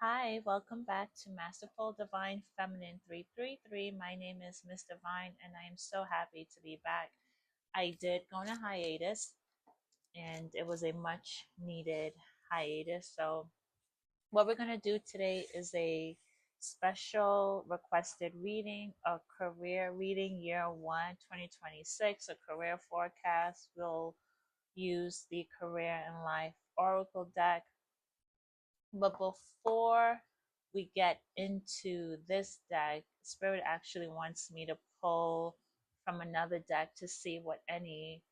Hi, welcome back to Masterful Divine Feminine 333. My name is Miss Divine, and I am so happy to be back. I did go on a hiatus, and it was a much needed hiatus. So, what we're going to do today is a special requested reading, a career reading, year one, 2026, a career forecast. We'll use the Career and Life Oracle deck, but before we get into this deck, Spirit actually wants me to pull from another deck to see what any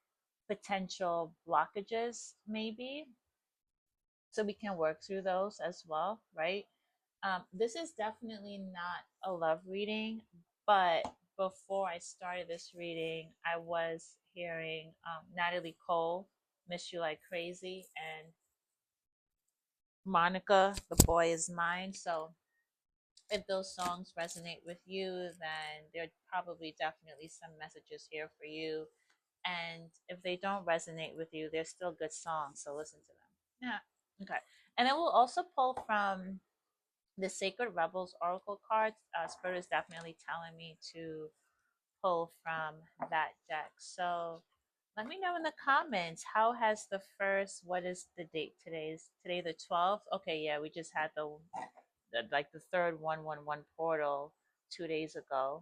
potential blockages may be, so we can work through those as well, right? This is definitely not a love reading, but before I started this reading, I was hearing Natalie Cole, Miss You Like Crazy, and Monica, The Boy Is Mine. So if those songs resonate with you, then there are probably definitely some messages here for you. And if they don't resonate with you, they're still good songs, so listen to them. Yeah. Okay. And then we'll also pull from the Sacred Rebels Oracle cards. Spirit is definitely telling me to pull from that deck. So let me know in the comments, how has what is the date today? Is today the 12th? Okay, yeah, we just had the third 111 portal 2 days ago.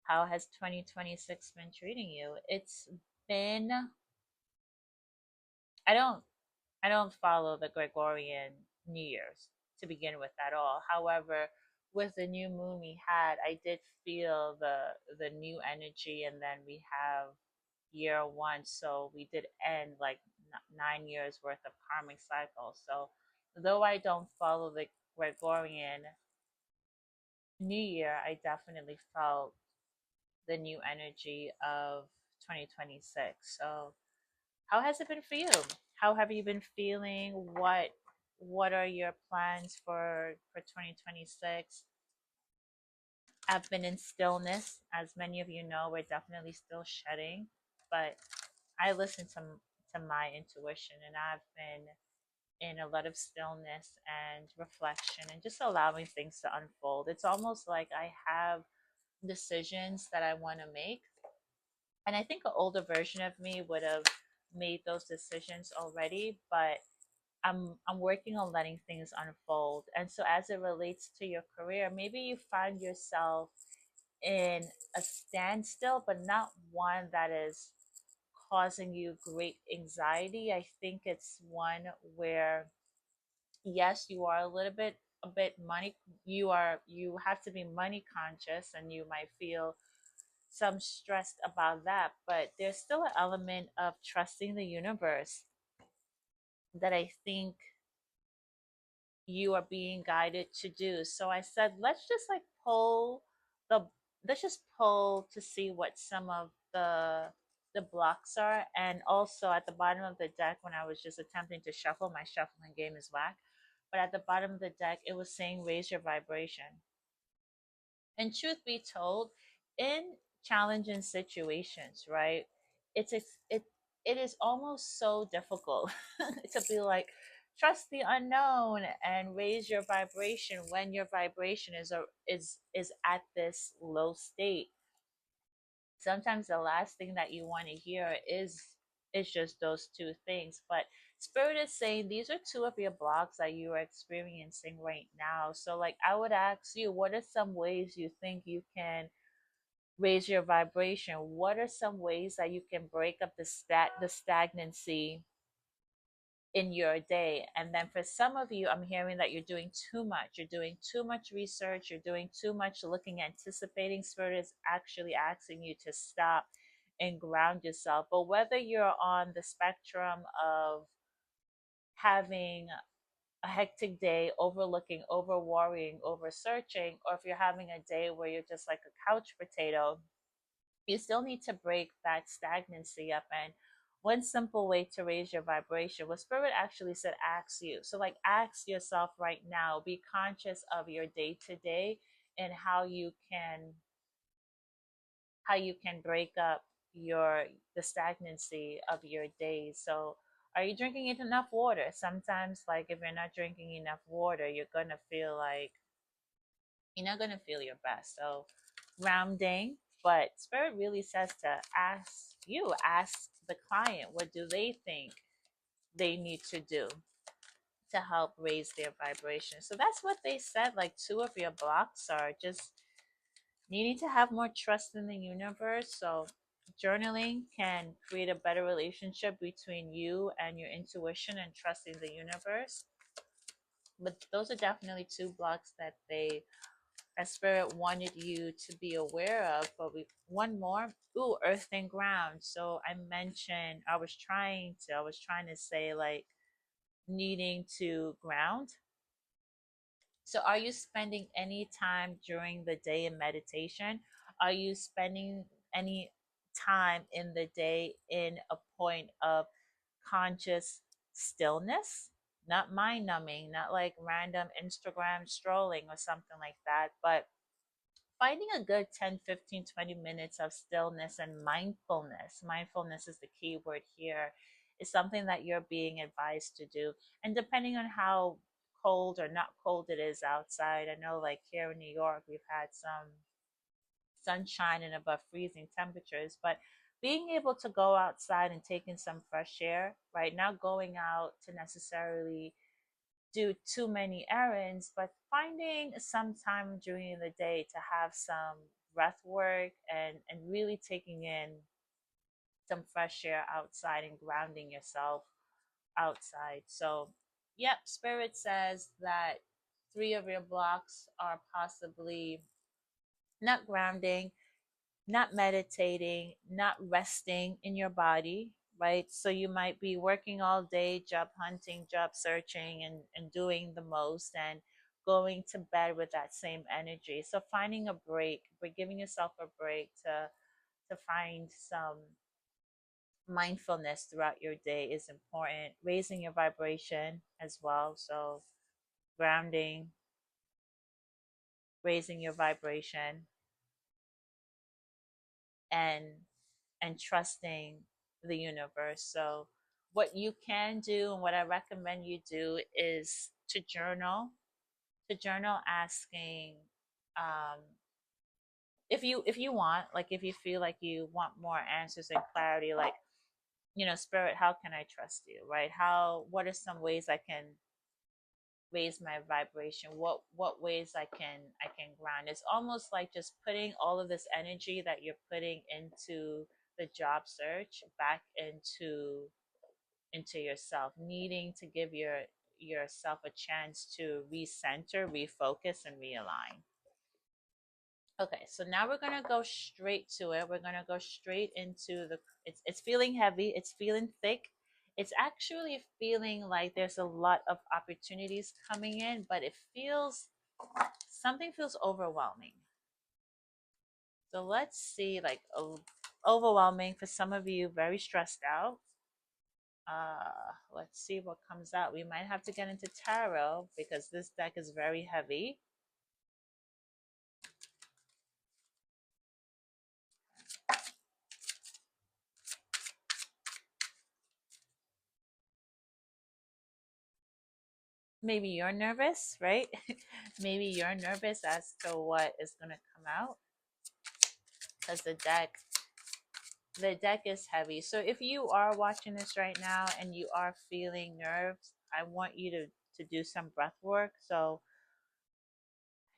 How has 2026 been treating you? It's been, I don't I don't follow the Gregorian New Year's to begin with at all. However, with the new moon we had, I did feel the new energy, and then we have year one, so we did end like 9 years worth of karmic cycle. So though I don't follow the Gregorian New Year, I definitely felt the new energy of 2026. So, how has it been for you? How have you been feeling? What are your plans for 2026? I've been in stillness. As many of you know, we're definitely still shedding, but I listen to my intuition, and I've been in a lot of stillness and reflection and just allowing things to unfold. It's almost like I have decisions that I want to make. And I think an older version of me would have made those decisions already, but I'm working on letting things unfold. And so as it relates to your career, maybe you find yourself in a standstill, but not one that is causing you great anxiety. I think it's one where yes, you are a bit money, you have to be money conscious, and you might feel some stressed about that, but there's still an element of trusting the universe that I think you are being guided to do. So I said, the let's just pull to see what some of the blocks are. And also at the bottom of the deck, when I was just attempting to shuffle, my shuffling game is whack. But at the bottom of the deck, it was saying raise your vibration. And truth be told, in challenging situations, right? It's it it is almost so difficult to be like, trust the unknown and raise your vibration when your vibration is at this low state. Sometimes the last thing that you want to hear is just those two things. But Spirit is saying these are two of your blocks that you are experiencing right now. So like I would ask you, what are some ways you think you can raise your vibration? What are some ways that you can break up the stagnancy in your day? And then for some of you, I'm hearing that you're doing too much. You're doing too much research. You're doing too much looking, anticipating. Spirit is actually asking you to stop and ground yourself. But whether you're on the spectrum of having a hectic day, overlooking, over worrying, over searching, or if you're having a day where you're just like a couch potato, you still need to break that stagnancy up. And one simple way to raise your vibration, what Spirit actually said, ask you. So, like, ask yourself right now, be conscious of your day to day and how you can break up your the stagnancy of your days. So, Are you drinking enough water? Sometimes, like, if you're not drinking enough water, you're going to feel like you're not going to feel your best. So, grounding, but Spirit really says to ask the client, what do they think they need to do to help raise their vibration? So, that's what they said. Like, two of your blocks are just needing to have more trust in the universe. So, journaling can create a better relationship between you and your intuition and trusting the universe. But those are definitely two blocks that Spirit wanted you to be aware of. But we one more. Ooh, earth and ground. So I mentioned I was trying to say, like, needing to ground. So, are you spending any time during the day in meditation? Are you spending any time in the day in a point of conscious stillness? Not mind numbing, not like random Instagram strolling or something like that, but finding a good 10, 15, 20 minutes of stillness and mindfulness. Mindfulness is the key word here. Is something that you're being advised to do. And depending on how cold or not cold it is outside, I know, like, here in New York, we've had some sunshine and above freezing temperatures, but being able to go outside and taking some fresh air, right? Not going out to necessarily do too many errands, but finding some time during the day to have some breath work and really taking in some fresh air outside and grounding yourself outside. So, yep, Spirit says that three of your blocks are possibly not grounding, not meditating, not resting in your body, right? So you might be working all day, job hunting, job searching, and doing the most and going to bed with that same energy. So finding a break, but giving yourself a break to find some mindfulness throughout your day is important. Raising your vibration as well. So grounding, raising your vibration, and trusting the universe. So, what you can do and what I recommend you do is to journal asking, um, if you want, like, if you feel like you want more answers and clarity, like, Spirit, how can I trust you, right? What are some ways I can raise my vibration? What ways I can ground? It's almost like just putting all of this energy that you're putting into the job search back into yourself, needing to give yourself a chance to recenter, refocus, and realign. Okay, so now we're gonna go straight to it. We're gonna go straight into the. It's feeling heavy. It's feeling thick. It's actually feeling like there's a lot of opportunities coming in, but it feels something feels overwhelming. So let's see, like, overwhelming for some of you, very stressed out. Let's see what comes out. We might have to get into tarot because this deck is very heavy. Maybe you're nervous, right? Maybe you're nervous as to what is going to come out because the deck is heavy. So if you are watching this right now and you are feeling nerves, I want you to do some breath work. So,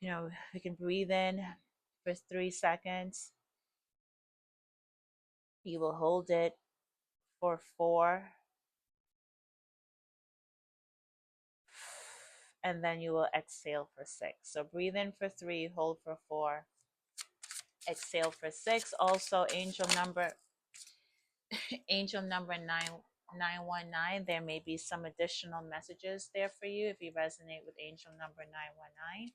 you can breathe in for 3 seconds. You will hold it for 4, and then you will exhale for 6. So breathe in for 3, hold for 4, exhale for 6. Also, angel number 919. There may be some additional messages there for you if you resonate with angel number 919.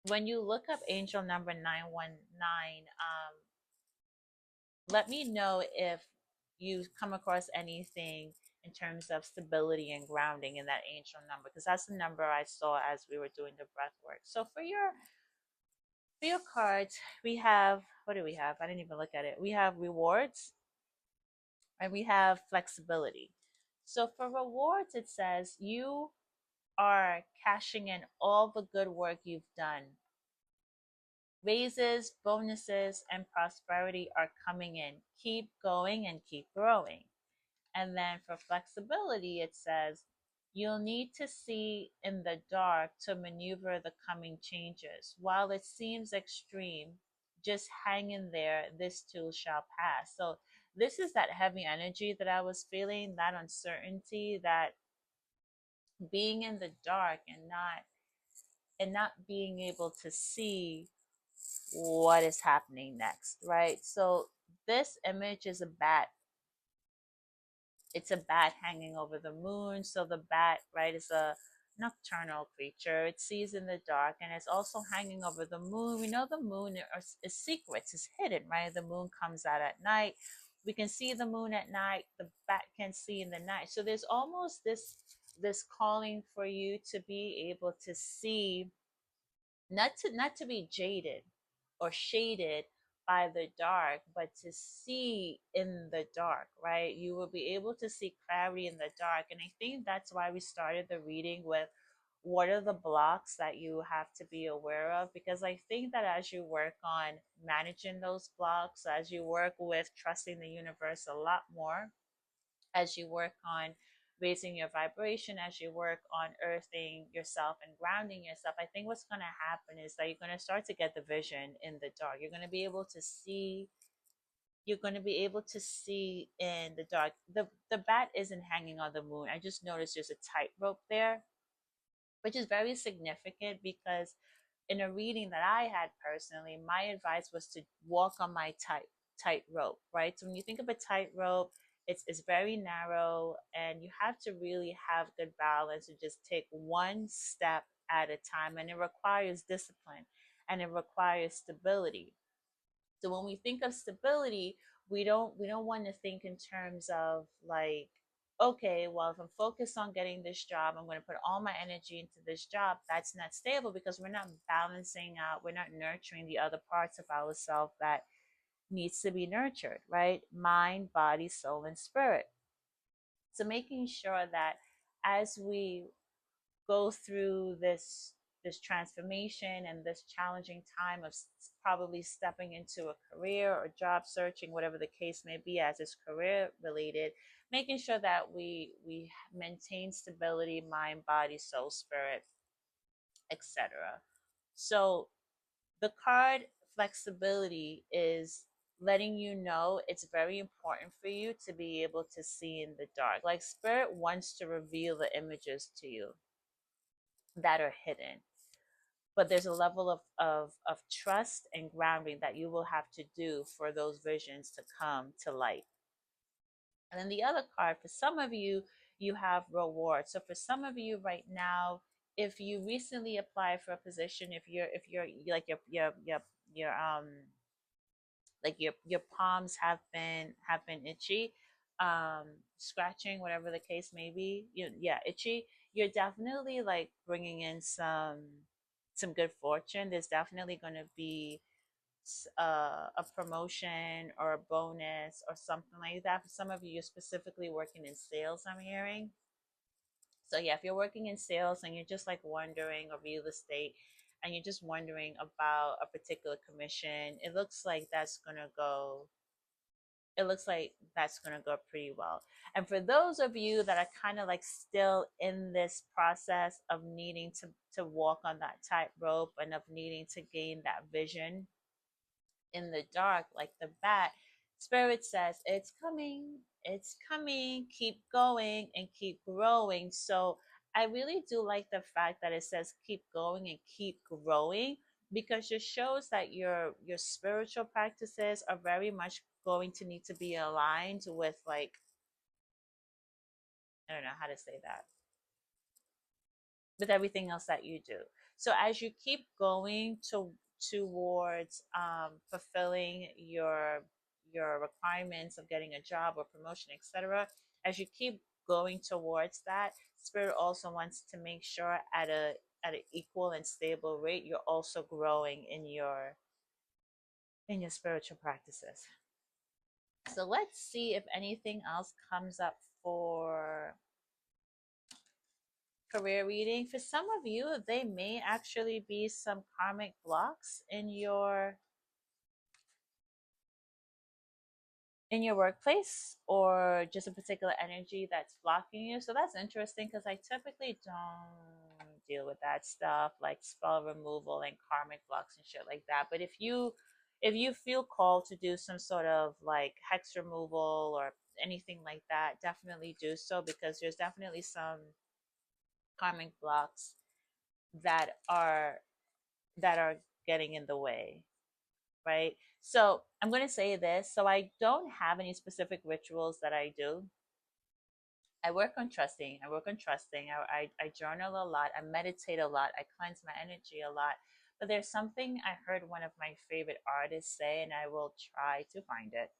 When you look up angel number 919, let me know if you come across anything in terms of stability and grounding in that angel number, because that's the number I saw as we were doing the breath work. So for your cards, we have, what do we have? I didn't even look at it. We have rewards, and we have flexibility. So for rewards, it says you are cashing in all the good work you've done. Raises, bonuses, and prosperity are coming in. Keep going and keep growing. And then for flexibility, it says you'll need to see in the dark to maneuver the coming changes. While it seems extreme, just hang in there. This too shall pass. So, this is that heavy energy that I was feeling, that uncertainty, that being in the dark and not being able to see what is happening next, right? So this image is a bat. It's a bat hanging over the moon. So the bat, right, is a nocturnal creature. It sees in the dark, and it's also hanging over the moon. We know the moon is secrets, is hidden, right? The moon comes out at night. We can see the moon at night. The bat can see in the night. So there's almost this calling for you to be able to see, not to be jaded or shaded by the dark, but to see in the dark, right? You will be able to see clarity in the dark. And I think that's why we started the reading with what are the blocks that you have to be aware of, because I think that as you work on managing those blocks, as you work with trusting the universe a lot more, as you work on raising your vibration, as you work on earthing yourself and grounding yourself, I think what's going to happen is that you're going to start to get the vision in the dark. You're going to be able to see. You're going to be able to see in the dark. The bat isn't hanging on the moon. I just noticed there's a tightrope there, which is very significant because in a reading that I had personally, my advice was to walk on my tightrope, right? So when you think of a tightrope, it's very narrow, and you have to really have good balance and just take one step at a time, and it requires discipline and it requires stability. So when we think of stability, we don't want to think in terms of like, okay, well, if I'm focused on getting this job, I'm going to put all my energy into this job. That's not stable because we're not balancing out, we're not nurturing the other parts of ourselves that needs to be nurtured, right? Mind, body, soul, and spirit. So making sure that as we go through this transformation and this challenging time of probably stepping into a career or job searching, whatever the case may be, as it's career related, making sure that we maintain stability, mind, body, soul, spirit, etc. So the card flexibility is letting you know it's very important for you to be able to see in the dark. Like spirit wants to reveal the images to you that are hidden, but there's a level of trust and grounding that you will have to do for those visions to come to light. And then the other card, for some of you, you have reward. So for some of you right now, if you recently applied for a position, if you're like your like your palms have been itchy, scratching, whatever the case may be, yeah, itchy, you're definitely like bringing in some good fortune. There's definitely going to be a promotion or a bonus or something like that. For some of you, you're specifically working in sales, I'm hearing. So yeah, if you're working in sales and you're just like wondering, or real estate, and you're just wondering about a particular commission, it looks like that's going to go pretty well. And for those of you that are kind of like still in this process of needing to walk on that tightrope and of needing to gain that vision in the dark, like the bat, spirit says it's coming, keep going and keep growing. So I really do like the fact that it says keep going and keep growing, because it shows that your spiritual practices are very much going to need to be aligned with, like, I don't know how to say that, with everything else that you do. So as you keep going towards fulfilling your requirements of getting a job or promotion, etc., as you keep going towards that, spirit also wants to make sure at an equal and stable rate you're also growing in your spiritual practices. So let's see if anything else comes up for career reading. For some of you, they may actually be some karmic blocks in your workplace, or just a particular energy that's blocking you. So that's interesting because I typically don't deal with that stuff like spell removal and karmic blocks and shit like that. But if you feel called to do some sort of like hex removal or anything like that, definitely do so, because there's definitely some karmic blocks that are that are getting in the way, right? So I'm going to say this. So I don't have any specific rituals that I do. I work on trusting. I work on trusting. I journal a lot. I meditate a lot. I cleanse my energy a lot. But there's something I heard one of my favorite artists say, and I will try to find it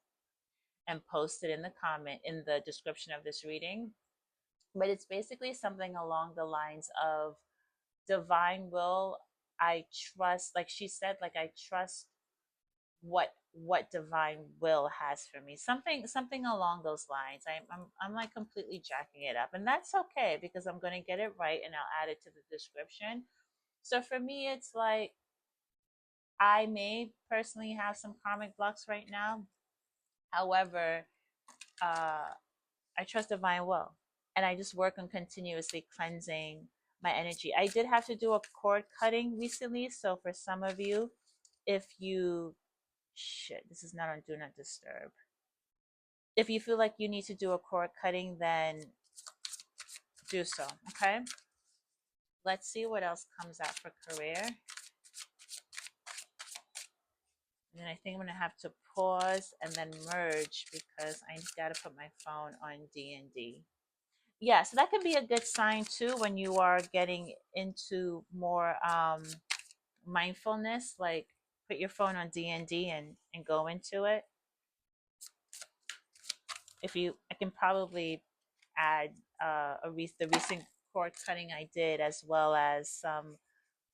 and post it in the comment in the description of this reading. But it's basically something along the lines of divine will. I trust, like she said, like I trust what divine will has for me, something along those lines. I'm like completely jacking it up, and that's okay because I'm going to get it right and I'll add it to the description. So for me, it's like I may personally have some karmic blocks right now. However, uh I trust divine will, and I just work on continuously cleansing my energy. I did have to do a cord cutting recently, so for some of you, if you shit, this is not on do not disturb. If you feel like you need to do a cord cutting, then do so. Okay. Let's see what else comes out for career. And then I think I'm gonna have to pause and then merge because I gotta put my phone on D&D. Yeah, so that can be a good sign too when you are getting into more mindfulness. Like put your phone on D&D and go into it. If you, I can probably add the recent cord cutting I did, as well as some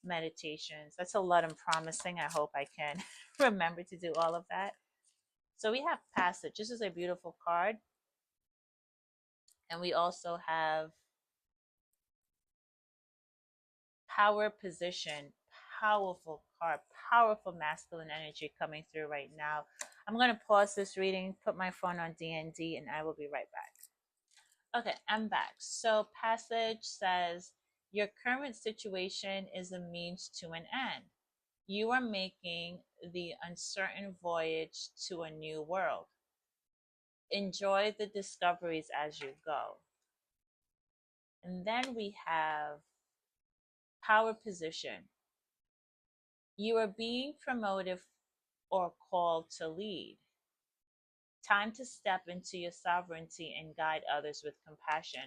meditations. That's a lot I'm promising. I hope I can remember to do all of that. So we have passage. This is a beautiful card. And we also have power position. Powerful card, powerful masculine energy coming through right now. I'm going to pause this reading, put my phone on D&D, and I will be right back. Okay, I'm back. So, passage says, your current situation is a means to an end. You are making the uncertain voyage to a new world. Enjoy the discoveries as you go. And then we have power position. You are being promoted or called to lead. Time to step into your sovereignty and guide others with compassion.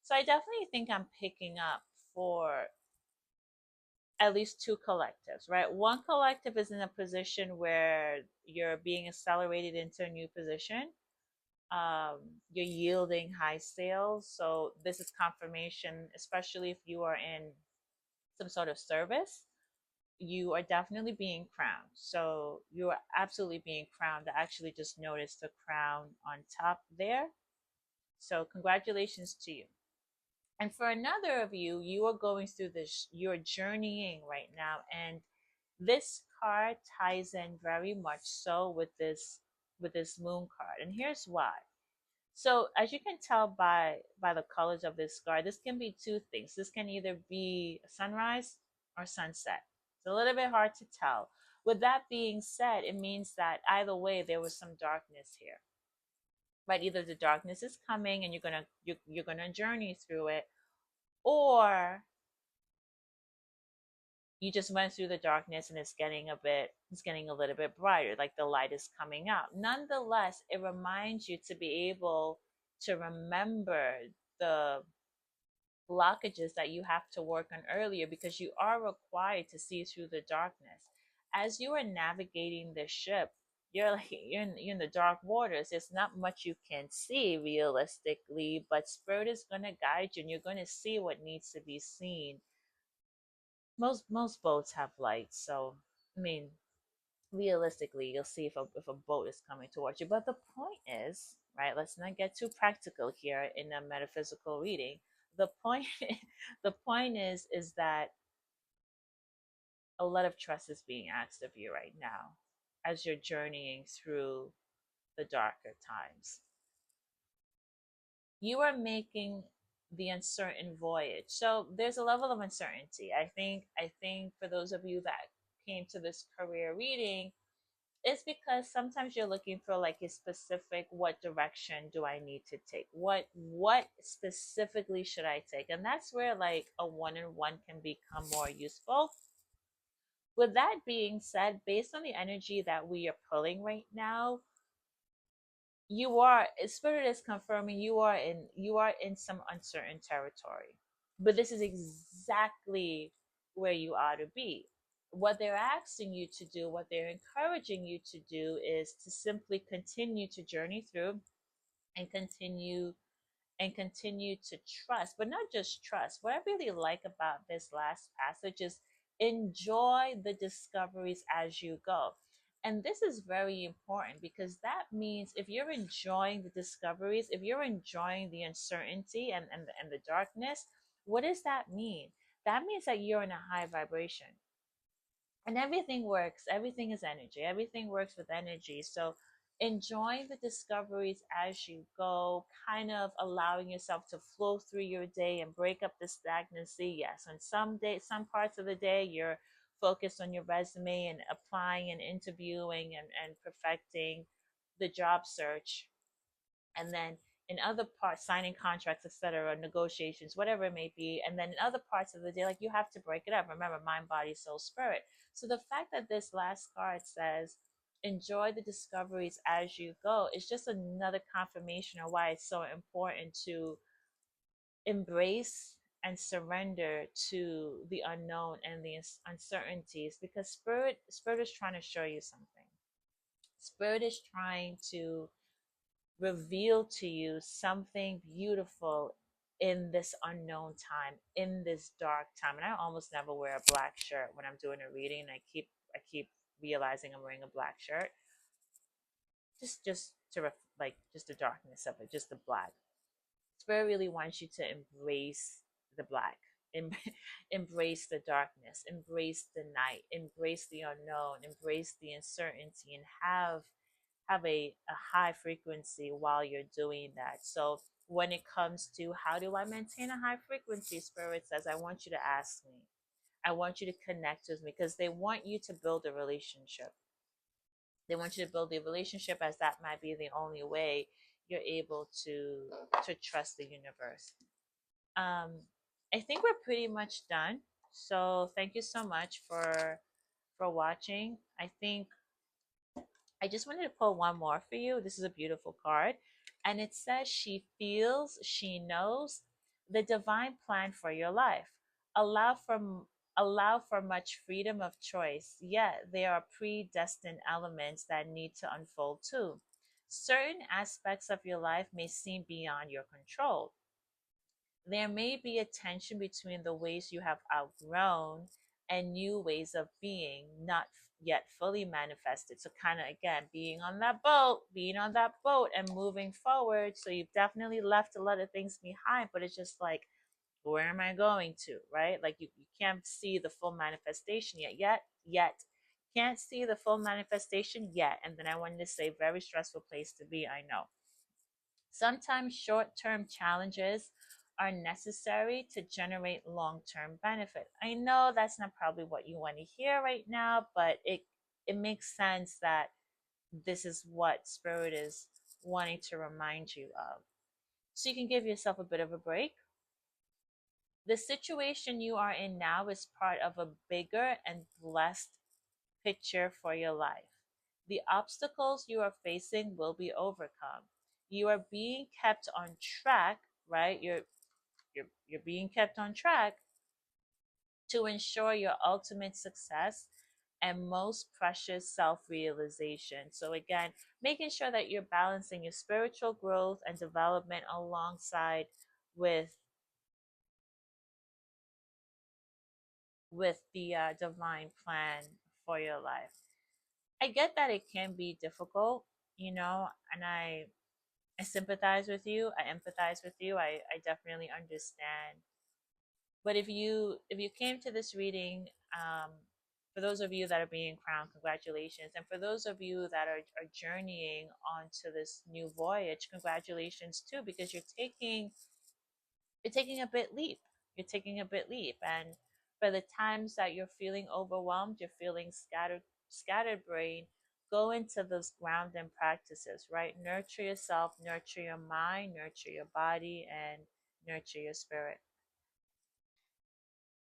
So I definitely think I'm picking up for at least two collectives, right? One collective is in a position where you're being accelerated into a new position. You're yielding high sales. So this is confirmation, especially if you are in some sort of service. You are definitely being crowned. So you are absolutely being crowned. I actually just noticed the crown on top there. So congratulations to you. And for another of you, you are going through this, you're journeying right now. And this card ties in very much so with this moon card. And here's why. So as you can tell by the colors of this card, this can be two things. This can either be sunrise or sunset. It's a little bit hard to tell. With that being said, it means that either way there was some darkness here. Right? Either the darkness is coming and you're gonna journey through it, or you just went through the darkness and it's getting a little bit brighter, like the light is coming out. Nonetheless, it reminds you to be able to remember the blockages that you have to work on earlier, because you are required to see through the darkness as you are navigating the ship. You're in the dark waters. There's not much you can see realistically, but spirit is going to guide you and you're going to see what needs to be seen. Most boats have lights, so I mean, realistically, you'll see if a boat is coming towards you. But the point is, right, let's not get too practical here in a metaphysical reading. The point the point is that a lot of trust is being asked of you right now as you're journeying through the darker times. You are making the uncertain voyage. So there's a level of uncertainty. I think for those of you that came to this career reading, it's because sometimes you're looking for like a specific, what direction do I need to take? What specifically should I take? And that's where like a one-on-one can become more useful. With that being said, based on the energy that we are pulling right now, you are, spirit is confirming you are in some uncertain territory, but this is exactly where you ought to be. What they're asking you to do, what they're encouraging you to do, is to simply continue to journey through and continue to trust, but not just trust. What I really like about this last passage is enjoy the discoveries as you go. And this is very important because that means if you're enjoying the discoveries, if you're enjoying the uncertainty and the darkness, what does that mean? That means that you're in a high vibration, and everything works. Everything is energy. Everything works with energy. So enjoying the discoveries as you go, kind of allowing yourself to flow through your day and break up the stagnancy. Yes, on some days, some parts of the day, you're focused on your resume and applying and interviewing and perfecting the job search, and then in other parts, signing contracts, etc., negotiations, whatever it may be. And then in other parts of the day, like, you have to break it up. Remember, mind, body, soul, spirit. So the fact that this last card says enjoy the discoveries as you go is just another confirmation of why it's so important to embrace and surrender to the unknown and the uncertainties, because spirit is trying to show you something. Spirit is trying to reveal to you something beautiful in this unknown time, in this dark time. And I almost never wear a black shirt when I'm doing a reading. I keep realizing I'm wearing a black shirt, just to like just the darkness of it, just the black. Spirit really wants you to embrace the black, em- embrace the darkness, embrace the night, embrace the unknown, embrace the uncertainty, and have a high frequency while you're doing that. So when it comes to how do I maintain a high frequency, Spirit says, I want you to ask me. I want you to connect with me, because they want you to build a relationship. They want you to build a relationship, as that might be the only way you're able to trust the universe. Um, I think we're pretty much done. So thank you so much for watching. I think I just wanted to pull one more for you. This is a beautiful card. And it says, she feels, she knows the divine plan for your life. Allow for allow for much freedom of choice, yet there are predestined elements that need to unfold too. Certain aspects of your life may seem beyond your control. There may be a tension between the ways you have outgrown and new ways of being, not yet fully manifested. So, kind of again, being on that boat and moving forward. So, you've definitely left a lot of things behind, but it's just like, where am I going to? Right? Like, you can't see the full manifestation yet. Can't see the full manifestation yet. And then I wanted to say, very stressful place to be, I know. Sometimes short term challenges are necessary to generate long term benefit. I know that's not probably what you want to hear right now, but it makes sense that this is what Spirit is wanting to remind you of. So you can give yourself a bit of a break. The situation you are in now is part of a bigger and blessed picture for your life. The obstacles you are facing will be overcome. You are being kept on track, right? You're being kept on track to ensure your ultimate success and most precious self-realization. So again, making sure that you're balancing your spiritual growth and development alongside with the divine plan for your life. I get that it can be difficult, you know, and I sympathize with you. I empathize with you. I definitely understand. But if you came to this reading, for those of you that are being crowned, congratulations. And for those of you that are journeying onto this new voyage, congratulations too, because you're taking a bit leap. You're taking a bit leap. And for the times that you're feeling overwhelmed, you're feeling scattered brain, go into those grounding practices, right? Nurture yourself, nurture your mind, nurture your body, and nurture your spirit.